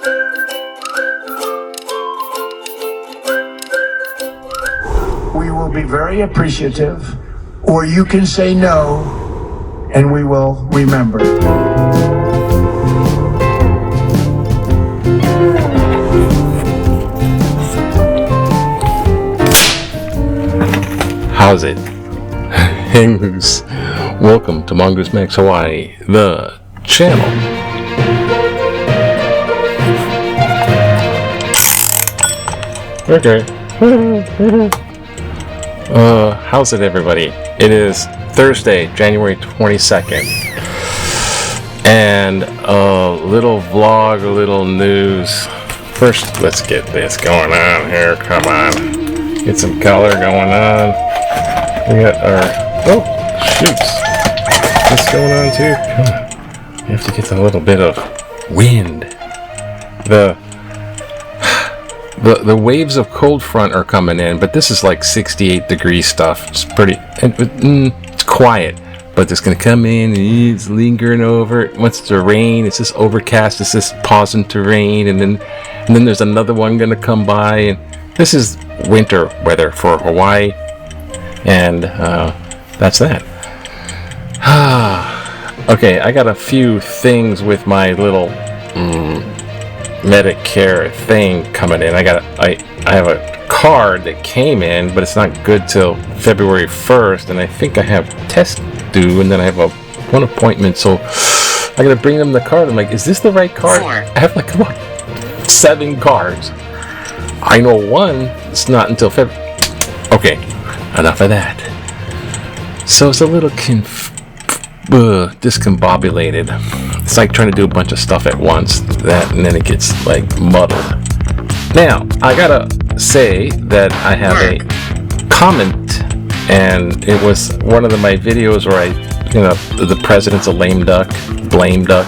We will be very appreciative, or you can say no, and we will remember. How's it? Hey Moose. Welcome to Mongoose Max Hawaii, the channel. Okay. How's it, everybody? It is Thursday, January 22nd. And a little vlog, a little news. First, let's get this going on here. Come on. Get some color going on. We got our... Oh, shoots. What's going on, too? Come on. You have to get a little bit of wind. The waves of cold front are coming in, but this is like 68 degree stuff. It's pretty... It's quiet. But it's going to come in and it's lingering over. Once it's rain, it's just overcast. It's just pausing to rain. And then there's another one going to come by. And this is winter weather for Hawaii. And that's that. Okay, I got a few things with my little Medicare thing coming in. I have a card that came in, but it's not good till February 1st. And I think I have tests due, and then I have one appointment. So I got to bring them the card. I'm like, is this the right card? 4. I have like, come on, 7 cards. I know one, it's not until February. Okay, enough of that. So it's a little discombobulated. It's like trying to do a bunch of stuff at once, and then it gets like muddled. Now, I gotta say that I have a comment, and it was one of my videos where the president's a lame duck, blame duck,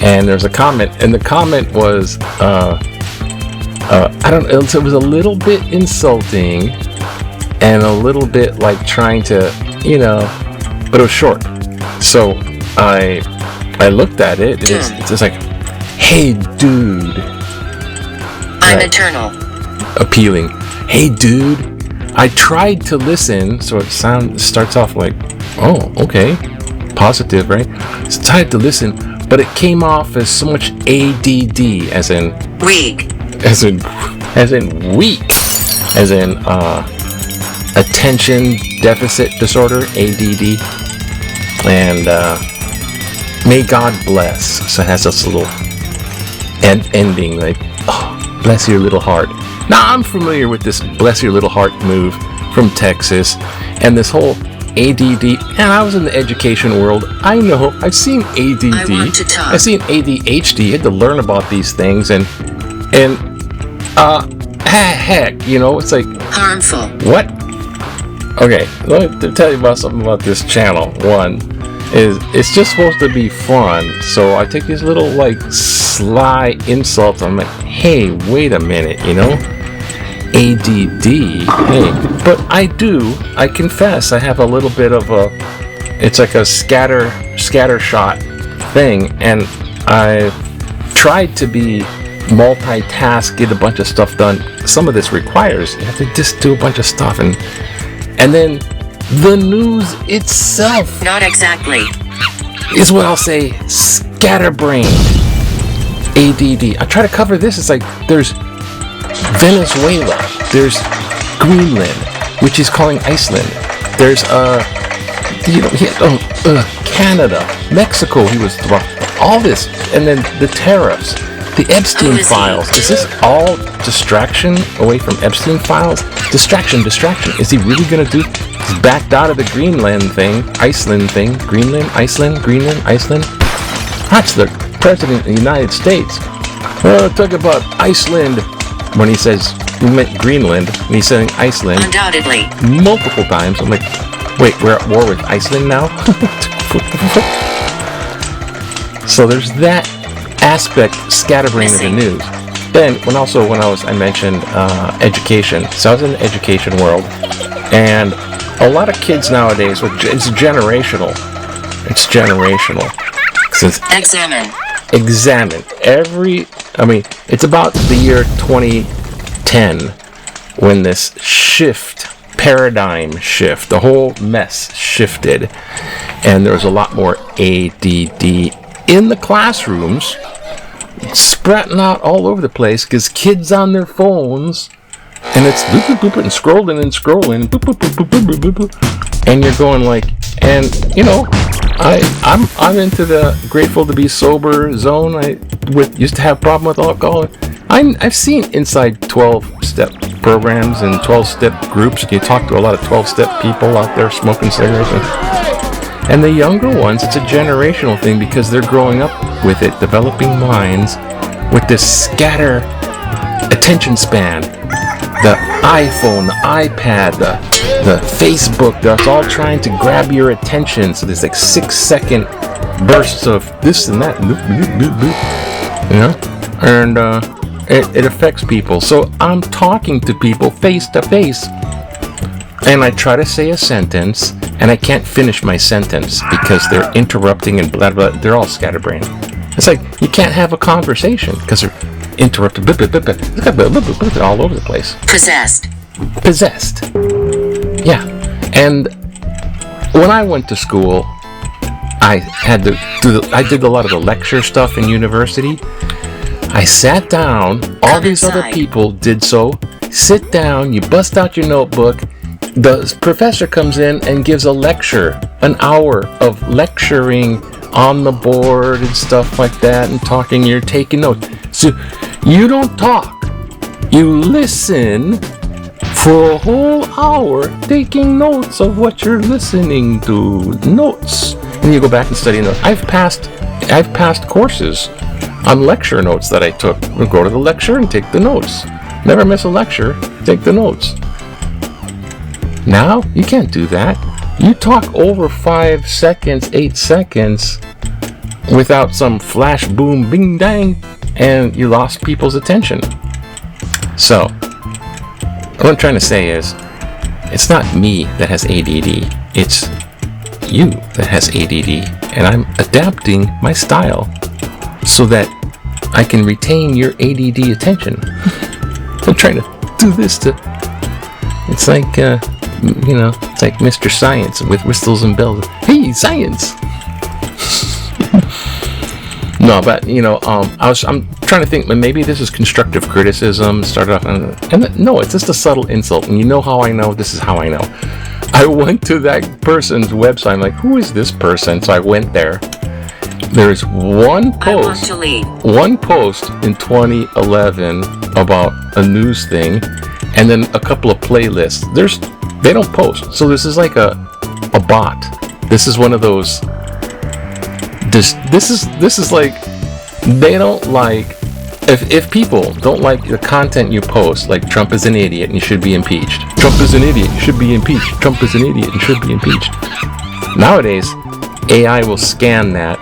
and there's a comment, and the comment was, I don't know, it was a little bit insulting and a little bit like trying to, but it was short. So I looked at it and it's just like, hey dude. I'm eternal. Appealing. Hey dude, I tried to listen, so it starts off like, oh, okay. Positive, right? It's tried to listen, but it came off as so much ADD, as in weak. As in weak, as in attention deficit disorder, ADD, and may God bless. So it has this little ending like, oh, bless your little heart. Now I'm familiar with this bless your little heart move from Texas, and this whole ADD. And I was in the education world. I know. I've seen ADD. I've seen ADHD. I had to learn about these things, and heck, it's like harmful. What? Okay, let me tell you about something about this channel. One is it's just supposed to be fun, so I take these little like sly insults. I'm like, hey, wait a minute, ADD. Hey, but I confess, I have a little bit of it's like a scatter shot thing, and I tried to be multitask, get a bunch of stuff done. Some of this requires you have to just do a bunch of stuff, and then the news itself, not exactly, is what I'll say scatterbrained. ADD. I try to cover this. It's like there's Venezuela, there's Greenland, which is calling Iceland. There's Canada, Mexico. He was about all this, and then the tariffs. The Epstein Files. Is this all distraction away from Epstein Files? Distraction. Is he really going to do? He's backed out of the Greenland thing, Iceland thing. Greenland, Iceland. That's the President of the United States. Talk about Iceland. When he says, we meant Greenland, and he's saying Iceland. Undoubtedly. Multiple times. I'm like, wait, we're at war with Iceland now? So there's that aspect scattering of the news. Then I mentioned education. So I was in the education world, and a lot of kids nowadays, it's generational. Since examine every I mean, it's about the year 2010 when this paradigm shift, the whole mess shifted, and there was a lot more ADD in the classrooms, sprouting out all over the place because kids on their phones, and it's boop, boop, boop, and scrolling and scrolling, boop, boop, boop, boop, boop, boop, boop. And you're going like, and you know, I'm into the grateful to be sober zone. I used to have a problem with alcohol. I've seen inside 12-step programs and 12-step groups. You talk to a lot of 12-step people out there smoking cigarettes. And the younger ones, it's a generational thing because they're growing up with it, developing minds with this scatter attention span. The iPhone, the iPad, the Facebook, that's all trying to grab your attention. So there's like 6-second bursts of this and that, you know, and it affects people. So I'm talking to people face to face, and I try to say a sentence, and I can't finish my sentence because they're interrupting and blah blah. They're all scatterbrained. It's like you can't have a conversation because they're interrupted. They're all over the place. Possessed. Yeah. And when I went to school, I did a lot of the lecture stuff in university. I sat down. All these other people did so. Sit down. You bust out your notebook. The professor comes in and gives a lecture, an hour of lecturing on the board and stuff like that, and talking. You're taking notes. So you don't talk. You listen for a whole hour, taking notes of what you're listening to. Notes, and you go back and study notes. I've passed courses on lecture notes that I took. We'll go to the lecture and take the notes. Never miss a lecture. Take the notes. Now, you can't do that. You talk over 5 seconds, 8 seconds without some flash, boom, bing, dang, and you lost people's attention. So, what I'm trying to say is, it's not me that has ADD. It's you that has ADD, and I'm adapting my style so that I can retain your ADD attention. I'm trying to do this to... It's like... it's like Mr. Science with whistles and bells. Hey, science! No, but I'm trying to think. Maybe this is constructive criticism. Started off, no, it's just a subtle insult. And you know how I know? This is how I know. I went to that person's website. I'm like, who is this person? So I went there. There's one post in 2011 about a news thing, and then a couple of playlists. They don't post. So this is like a bot. This is one of those. This is like, they don't like, if people don't like the content you post, like Trump is an idiot and you should be impeached. Trump is an idiot, you should be impeached. Trump is an idiot and should be impeached. Nowadays, AI will scan that,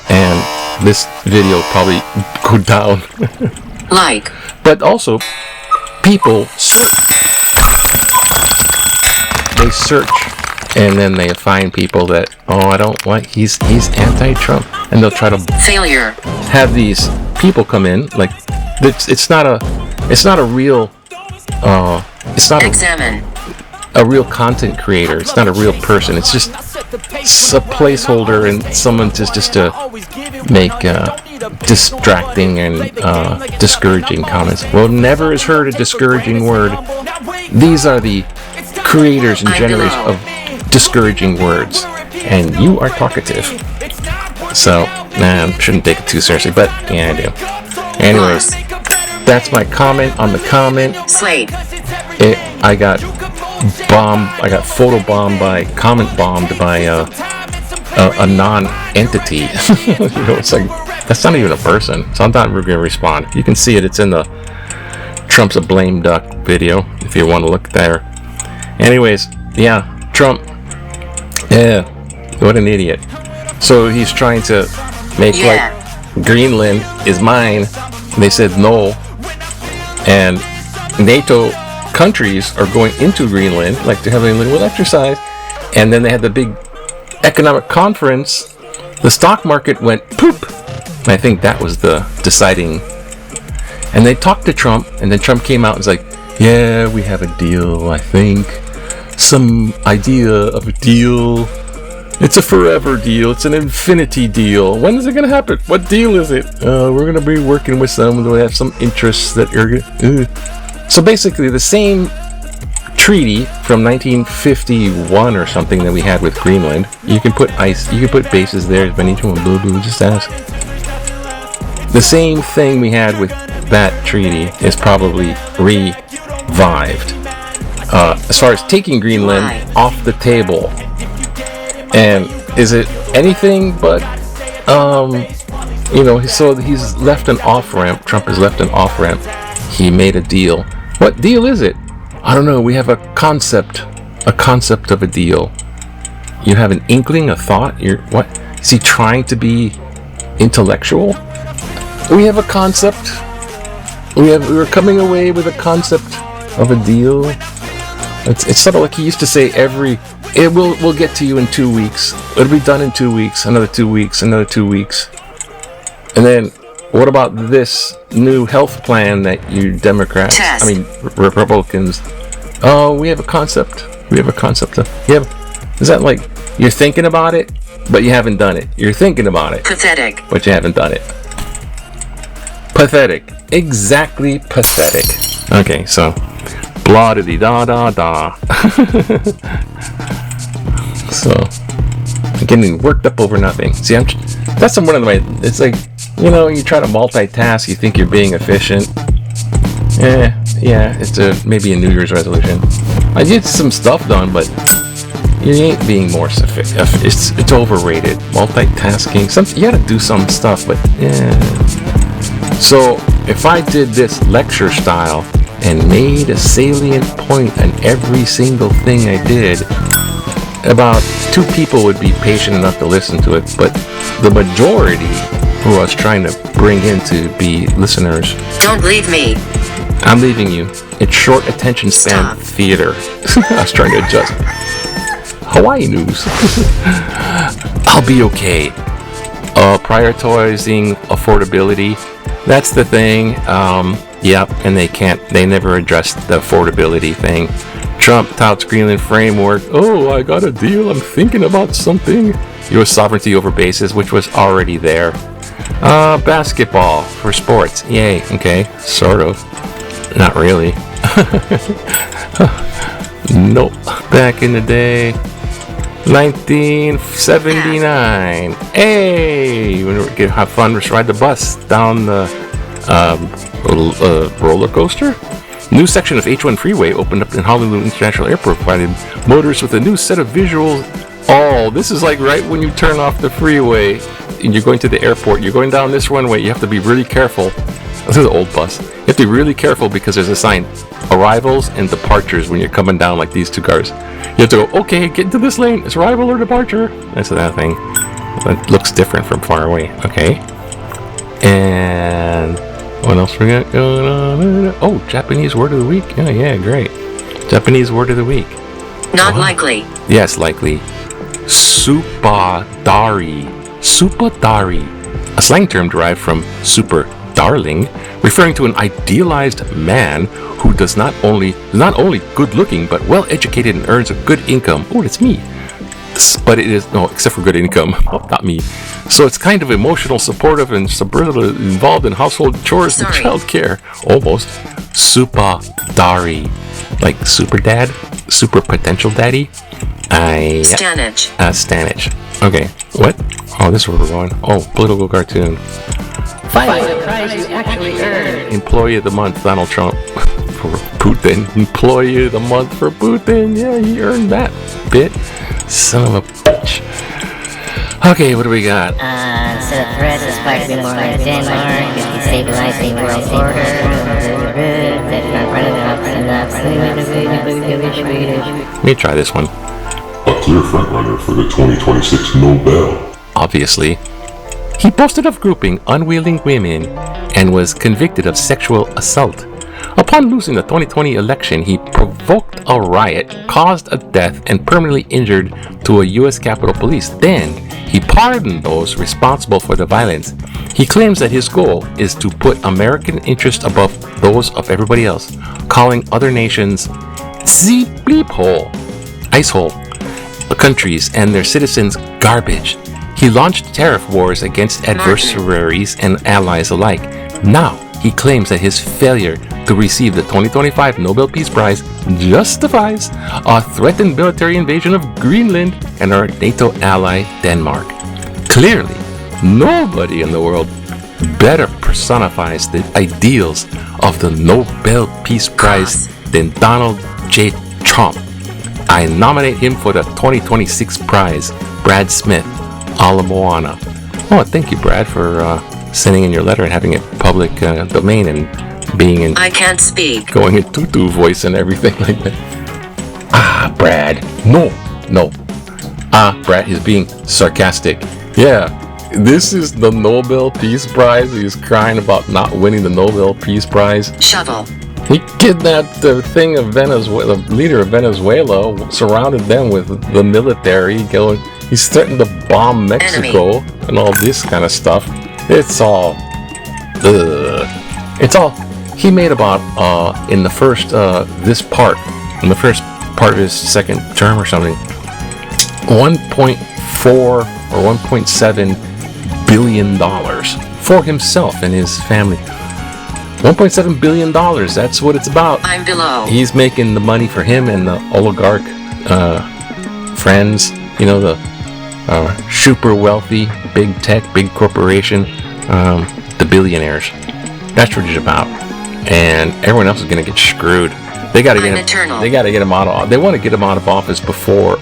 and this video will probably go down. Like. But also, people they search, and then they find people that, I don't like, he's anti-Trump, and they'll try to failure. Have these people come in, like it's not a real Examine. a real content creator. It's not a real person. It's just a placeholder and someone just to make distracting and discouraging comments. Well, never has heard a discouraging word. These are the creators and generators of discouraging words, and you are talkative. So, I shouldn't take it too seriously, but yeah, I do. Anyways, that's my comment on the comment. Slate. I got photobombed comment bombed by a non-entity. It's like, that's not even a person, so I'm not really going to respond. You can see it. It's in the Trump's a blame duck video, if you want to look there. Anyways, yeah, Trump. Yeah, what an idiot. So he's trying to make like Greenland is mine. They said no. And NATO countries are going into Greenland, like they're having a little exercise. And then they had the big economic conference. The stock market went poop. And I think that was the deciding And they talked to Trump, and then Trump came out and was like, yeah, we have a deal, I think. Some idea of a deal. It's a forever deal. It's an infinity deal. When is it going to happen? What deal is it? We're going to be working with some. We have some interests that are... So basically, the same treaty from 1951 or something that we had with Greenland. You can put bases there as many as you want. Blah, blah, just ask. The same thing we had with that treaty is probably revived. As far as taking Greenland off the table. And is it anything but, so he's left an off-ramp. Trump has left an off-ramp. He made a deal. What deal is it? I don't know. We have a concept of a deal. You have an inkling, a thought. What? Is he trying to be intellectual? We have a concept. We're coming away with a concept of a deal. It's sort of like he used to say we'll get to you in 2 weeks. It'll be done in 2 weeks, another 2 weeks, another 2 weeks. And then what about this new health plan that you Democrats, Republicans, we have a concept. Is that like you're thinking about it, but you haven't done it? You're thinking about it. Pathetic. But you haven't done it. Pathetic. Exactly pathetic. Okay, so blah-da-dee-da-da-da. So, I'm getting worked up over nothing. See, that's one of my, it's like, you try to multitask, you think you're being efficient. Yeah, it's maybe a New Year's resolution. I get some stuff done, but you ain't being more sophisticated. It's overrated. Multitasking, you gotta do some stuff, but yeah. So, if I did this lecture style and made a salient point on every single thing I did, about 2 people would be patient enough to listen to it, but the majority who I was trying to bring in to be listeners... Don't leave me. I'm leaving you. It's short attention span theater. I was trying to adjust. Hawaii news. I'll be okay. Prioritizing affordability. That's the thing. Yep, and they never addressed the affordability thing. Trump touts Greenland framework. Oh, I got a deal. I'm thinking about something. U.S. sovereignty over bases, which was already there. Basketball for sports. Yay. Okay, sort of. Not really. Nope. Back in the day, 1979. Hey, we have fun. Just ride the bus down the roller coaster. New section of H1 freeway opened up in Honolulu International Airport, provided motorists with a new set of visuals. Oh, this is like right when you turn off the freeway and you're going to the airport. You're going down this runway. You have to be really careful. This is an old bus. You have to be really careful because there's a sign, arrivals and departures, when you're coming down like these 2 cars. You have to go, okay, get into this lane. It's arrival or departure. That's that thing. It looks different from far away. Okay. And what else we got going on? Oh, Japanese word of the week. Oh, yeah, great. Japanese word of the week. Not likely. Yes, likely. Supadari. Supadari. A slang term derived from super darling, referring to an idealized man who is not only good looking but well educated and earns a good income. Oh, that's me. But it is no, except for good income. Oh, not me. So it's kind of emotional, supportive, and involved in household chores and childcare. Almost. Supadari, like super dad, super potential daddy. Stanage. Stanage. Okay. What? Oh, this is where we're going. Oh, political cartoon. Find the prize you actually earned. Employee of the month, Donald Trump. For Putin. Employee of the month for Putin. Yeah, he earned that bit. Son of a bitch. Okay, what do we got? Instead of threats, aspire to be more like Denmark, destabilizing world order. Let me try this one. A clear frontrunner for the 2026 Nobel. Obviously. He boasted of grouping unwilling women and was convicted of sexual assault. Upon losing the 2020 election, he provoked a riot, caused a death, and permanently injured to a U.S. Capitol Police. Then, he pardoned those responsible for the violence. He claims that his goal is to put American interests above those of everybody else, calling other nations bleep hole, ice hole, countries and their citizens garbage. He launched tariff wars against adversaries and allies alike. Now, he claims that his failure to receive the 2025 Nobel Peace Prize justifies a threatened military invasion of Greenland and our NATO ally Denmark. Clearly, nobody in the world better personifies the ideals of the Nobel Peace Prize than Donald J. Trump. I nominate him for the 2026 prize, Brad Smith, Ala Moana. Oh, thank you, Brad, for sending in your letter and having it public domain and being in. I can't speak. Going in tutu voice and everything like that. Brad. No. Brad is being sarcastic. Yeah, this is the Nobel Peace Prize. He's crying about not winning the Nobel Peace Prize. Shovel. He kidnapped the thing of Venezuela, the leader of Venezuela, surrounded them with the military. He's threatened to bomb Mexico and all this kind of stuff. It's all, he made about, in the first first part of his second term or something, 1.4 or 1.7 billion dollars for himself and his family. $1.7 billion, that's what it's about. I'm below. He's making the money for him and the oligarch friends, the super wealthy, big tech, big corporation, the billionaires. That's what it's about. And everyone else is going to get screwed. They got to get him. They got to get him out of. They want to get him out of office before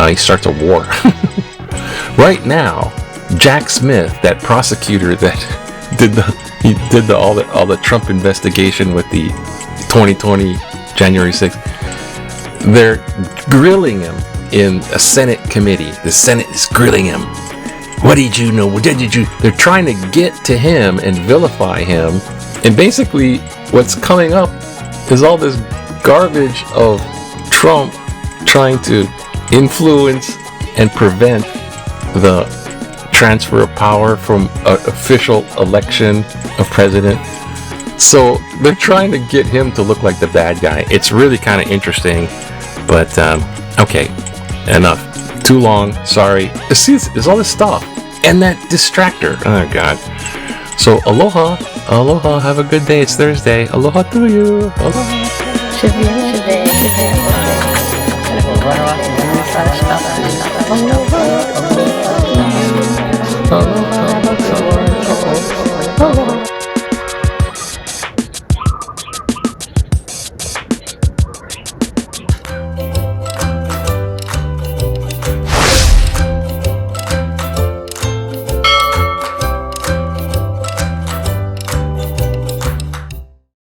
he starts a war. Right now, Jack Smith, that prosecutor that did all the Trump investigation with the 2020 January 6th, they're grilling him in a Senate committee. The Senate is grilling him. What did you know? What did you? They're trying to get to him and vilify him. And basically, what's coming up is all this garbage of Trump trying to influence and prevent the transfer of power from an official election of president. So they're trying to get him to look like the bad guy. It's really kind of interesting, but okay, enough. Too long. Sorry. See, there's all this stuff and that distractor. Oh God. So aloha. Have a good day. It's Thursday. Aloha to you. Aloha. Should be.